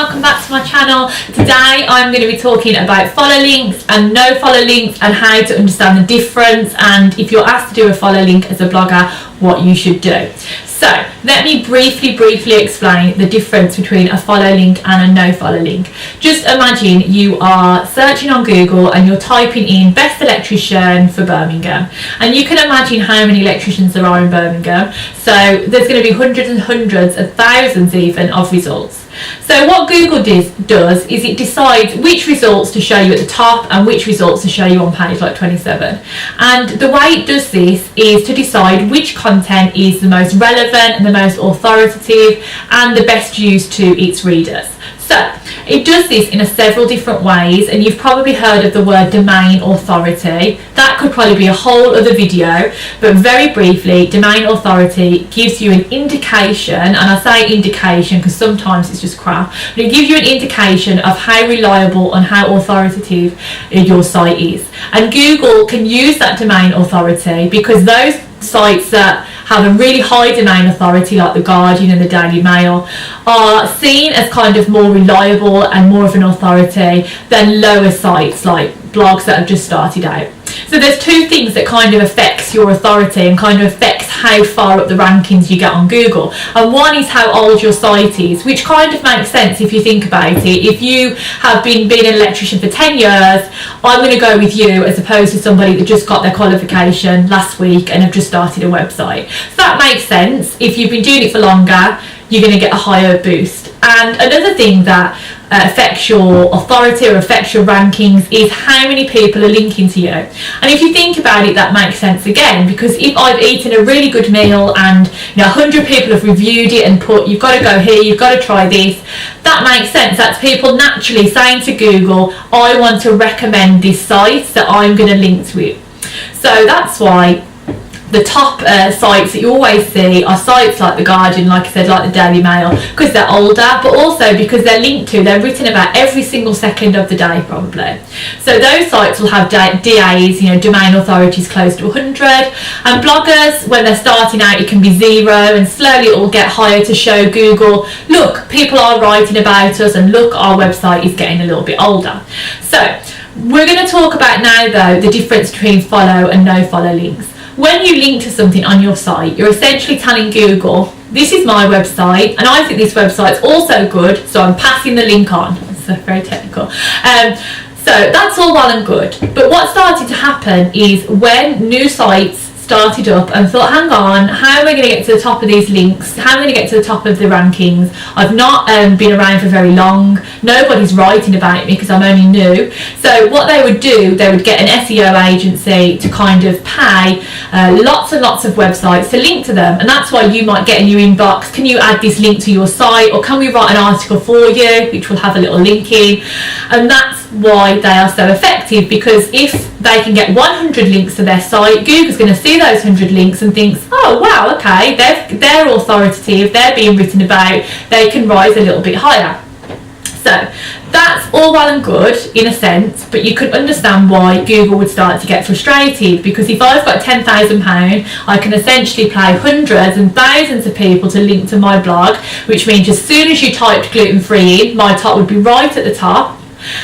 welcome back to my channel. Today I'm going to be talking about follow links and no follow links and how to understand the difference, and if you're asked to do a follow link as a blogger, what you should do. So let me briefly explain the difference between a follow link and a no follow link. Just imagine you are searching on Google and you're typing in best electrician for Birmingham, and you can imagine how many electricians there are in Birmingham, so there's going to be hundreds and hundreds of thousands even of results. So what Google does is it decides which results to show you at the top and which results to show you on page like 27. And the way it does this is to decide which content is the most relevant and the most authoritative and the best use to its readers. So it does this in several different ways, and you've probably heard of the word domain authority. That could probably be a whole other video, but very briefly, domain authority gives you an indication, and I say indication because sometimes it's just crap, but it gives you an indication of how reliable and how authoritative your site is. And Google can use that domain authority because those sites that have a really high domain authority like The Guardian and the Daily Mail are seen as kind of more reliable and more of an authority than lower sites like blogs that have just started out. So there's two things that kind of affects your authority and kind of affects how far up the rankings you get on Google. And one is how old your site is, which kind of makes sense if you think about it. If you have been an electrician for 10 years, I'm going to go with you as opposed to somebody that just got their qualification last week and have just started a website. So that makes sense. If you've been doing it for longer, you're going to get a higher boost. And another thing that affects your authority or affects your rankings is how many people are linking to you. And if you think about it, that makes sense again, because if I've eaten a really good meal and 100 people have reviewed it and put, you've got to go here, you've got to try this, that makes sense. That's people naturally saying to Google, I want to recommend this site that I'm going to link to it. So that's why the top sites that you always see are sites like The Guardian, like I said, like the Daily Mail, because they're older, but also because they're linked to, they're written about every single second of the day probably. So those sites will have DAs, domain authorities close to 100, and bloggers, when they're starting out, it can be 0, and slowly it will get higher to show Google, look, people are writing about us, and look, our website is getting a little bit older. So we're going to talk about now though the difference between follow and no follow links. When you link to something on your site, you're essentially telling Google, this is my website and I think this website's also good, so I'm passing the link on. It's very technical. So that's all well and good. But what started to happen is when new sites started up and thought, hang on, how am I going to get to the top of these links? How am I going to get to the top of the rankings? I've not been around for very long. Nobody's writing about me because I'm only new. So what they would do, they would get an SEO agency to kind of pay lots and lots of websites to link to them. And that's why you might get in your inbox, can you add this link to your site? Or can we write an article for you, which will have a little link in? And that's why they are so effective, because if they can get 100 links to their site, Google's going to see those 100 links and thinks, oh wow, okay, they're authoritative, they're being written about, they can rise a little bit higher. So that's all well and good in a sense, but you could understand why Google would start to get frustrated, because if I've got £10,000, I can essentially pay hundreds and thousands of people to link to my blog, which means as soon as you typed gluten-free in, my top would be right at the top.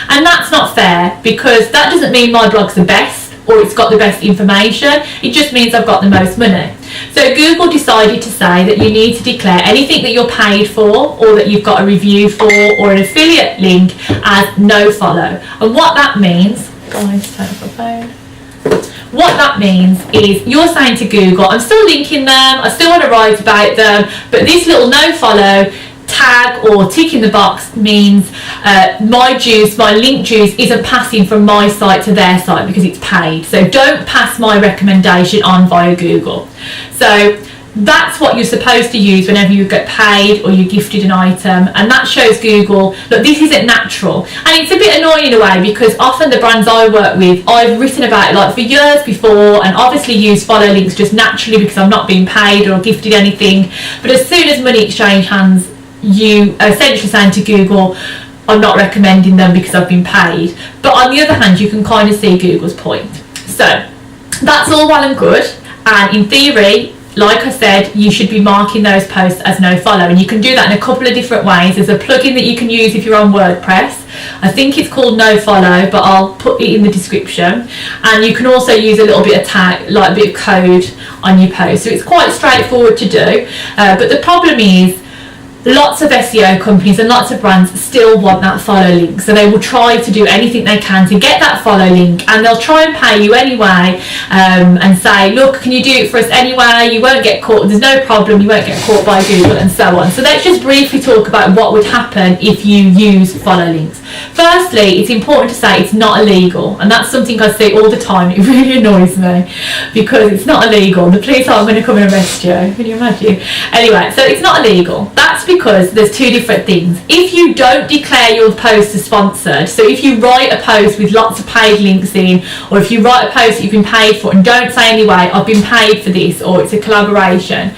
And that's not fair, because that doesn't mean my blog's the best or it's got the best information, it just means I've got the most money. So Google decided to say that you need to declare anything that you're paid for or that you've got a review for or an affiliate link as no follow. And what that means, what that means is you're saying to Google, I'm still linking them, I still want to write about them, but this little no follow tag or tick in the box means my link juice isn't passing from my site to their site because it's paid. So don't pass my recommendation on via Google. So that's what you're supposed to use whenever you get paid or you're gifted an item, and that shows Google, look, this isn't natural. And it's a bit annoying in a way, because often the brands I work with, I've written about it like for years before and obviously use follow links just naturally because I'm not being paid or gifted anything, but as soon as money exchange hands, you are essentially saying to Google, I'm not recommending them because I've been paid. But on the other hand, you can kind of see Google's point. So that's all well and good, and in theory like I said, you should be marking those posts as no follow, and you can do that in a couple of different ways. There's a plugin that you can use if you're on WordPress. I think it's called no follow, but I'll put it in the description. And you can also use a little bit of tag, like a bit of code on your post, so it's quite straightforward to do. But the problem is, lots of SEO companies and lots of brands still want that follow link, so they will try to do anything they can to get that follow link, and they'll try and pay you anyway, and say, look, can you do it for us anyway, you won't get caught, there's no problem, you won't get caught by Google, and so on. So let's just briefly talk about what would happen if you use follow links. Firstly, it's important to say it's not illegal, and that's something I say all the time. It really annoys me because it's not illegal. The police aren't going to come and arrest you, can you imagine? Anyway, so it's not illegal. That's because there's two different things. If you don't declare your post as sponsored, so if you write a post with lots of paid links in, or if you write a post that you've been paid for and don't say anyway, I've been paid for this, or it's a collaboration,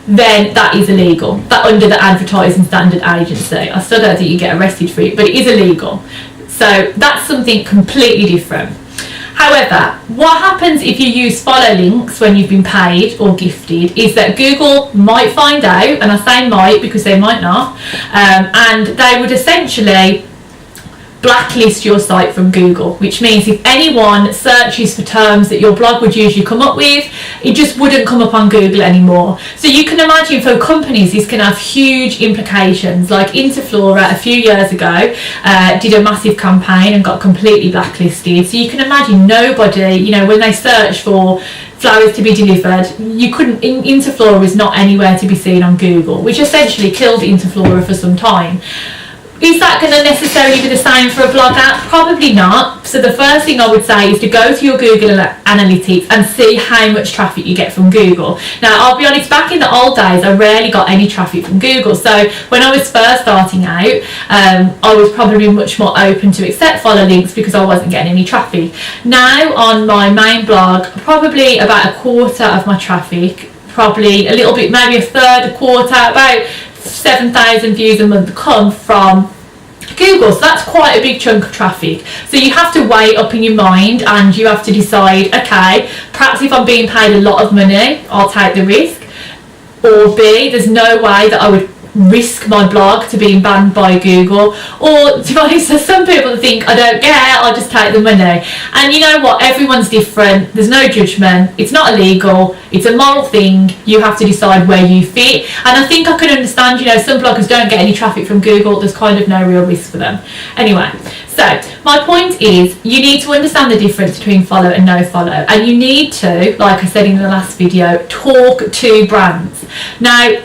then that is illegal. That under the Advertising Standard Agency. I still don't think you get arrested for it, but it is illegal. So that's something completely different. However, what happens if you use follow links when you've been paid or gifted is that Google might find out, and I say might because they might not, and they would essentially blacklist your site from Google, which means if anyone searches for terms that your blog would usually come up with, it just wouldn't come up on Google anymore. So you can imagine for companies this can have huge implications. Like Interflora a few years ago did a massive campaign and got completely blacklisted. So you can imagine nobody, you know, when they search for flowers to be delivered, you couldn't, Interflora was not anywhere to be seen on Google, which essentially killed Interflora for some time. Is that going to necessarily be the same for a blogger? Probably not. So the first thing I would say is to go to your Google Analytics and see how much traffic you get from Google. Now, I'll be honest, back in the old days, I rarely got any traffic from Google. So when I was first starting out, I was probably much more open to accept follow links because I wasn't getting any traffic. Now on my main blog, probably about a quarter of my traffic, probably a little bit, maybe a third, a quarter, about 7,000 views a month come from Google. So that's quite a big chunk of traffic. So you have to weigh up in your mind and you have to decide, okay, perhaps if I'm being paid a lot of money, I'll take the risk, or B, there's no way that I would risk my blog to being banned by Google. Or to be honest, there's some people that think, I don't care, I'll just take the money. And you know what, everyone's different, there's no judgment, it's not illegal, it's a moral thing, you have to decide where you fit. And I think I can understand, you know, some bloggers don't get any traffic from Google, there's kind of no real risk for them. Anyway, so my point is, you need to understand the difference between follow and no follow, and you need to, like I said in the last video, talk to brands. Now,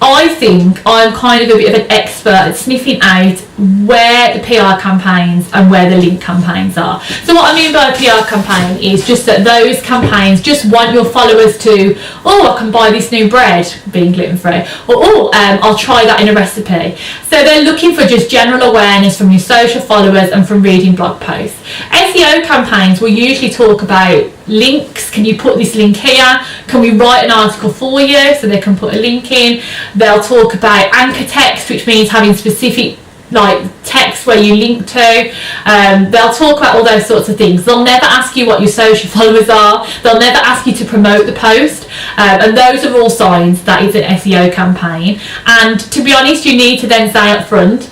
I think I'm kind of a bit of an expert at sniffing out where the PR campaigns and where the link campaigns are. So what I mean by a PR campaign is just that those campaigns just want your followers to, oh, I can buy this new bread, being gluten-free, or oh, I'll try that in a recipe. So they're looking for just general awareness from your social followers and from reading blog posts. SEO campaigns will usually talk about links. Can you put this link here? Can we write an article for you? So they can put a link in. They'll talk about anchor text, which means having specific like text where you link to. They'll talk about all those sorts of things. They'll never ask you what your social followers are. They'll never ask you to promote the post, and those are all signs that it's an SEO campaign. And to be honest, you need to then say up front,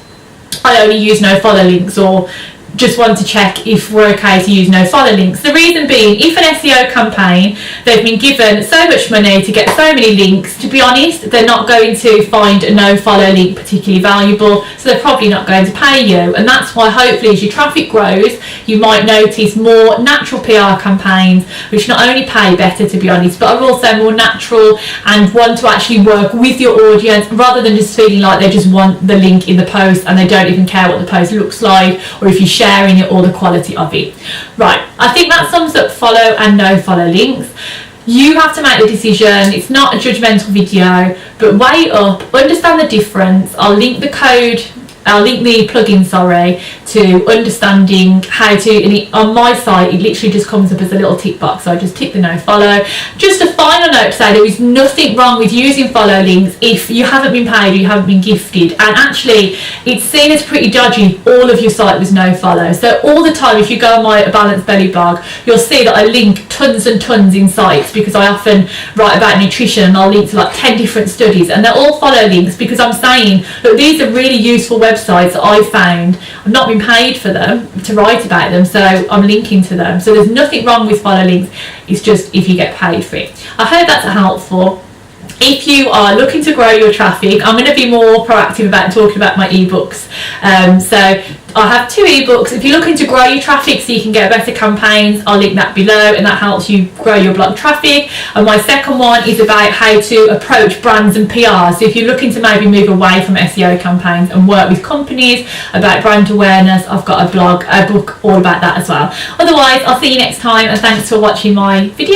I only use no follow links, or just want to check if we're okay to use no follow links. The reason being, if an SEO campaign, they've been given so much money to get so many links, to be honest, they're not going to find a no follow link particularly valuable, so they're probably not going to pay you. And that's why hopefully as your traffic grows, you might notice more natural PR campaigns, which not only pay better, to be honest, but are also more natural and want to actually work with your audience, rather than just feeling like they just want the link in the post and they don't even care what the post looks like, or if you sharing it or the quality of it. Right, I think that sums up follow and no follow links. You have to make the decision. It's not a judgmental video, but weigh it up, understand the difference. I'll link the code I'll link the plugin, to understanding how to, and on my site it literally just comes up as a little tick box, so I just tick the no follow. Just a final note to say, there is nothing wrong with using follow links if you haven't been paid or you haven't been gifted, and actually it's seen as pretty dodgy if all of your site was no follow. So all the time, if you go on my A Balanced Belly blog, you'll see that I link tons and tons in sites, because I often write about nutrition and I'll link to like 10 different studies, and they're all follow links, because I'm saying, look, these are really useful websites that I've found. I've not been paid for them to write about them, so I'm linking to them. So there's nothing wrong with follow links, it's just if you get paid for it. I hope that's helpful. If you are looking to grow your traffic, I'm going to be more proactive about talking about my ebooks. So I have 2 ebooks. If you're looking to grow your traffic so you can get better campaigns, I'll link that below, and that helps you grow your blog traffic. And my second one is about how to approach brands and PR. So if you're looking to maybe move away from SEO campaigns and work with companies about brand awareness, I've got a book all about that as well. Otherwise, I'll see you next time, and thanks for watching my video.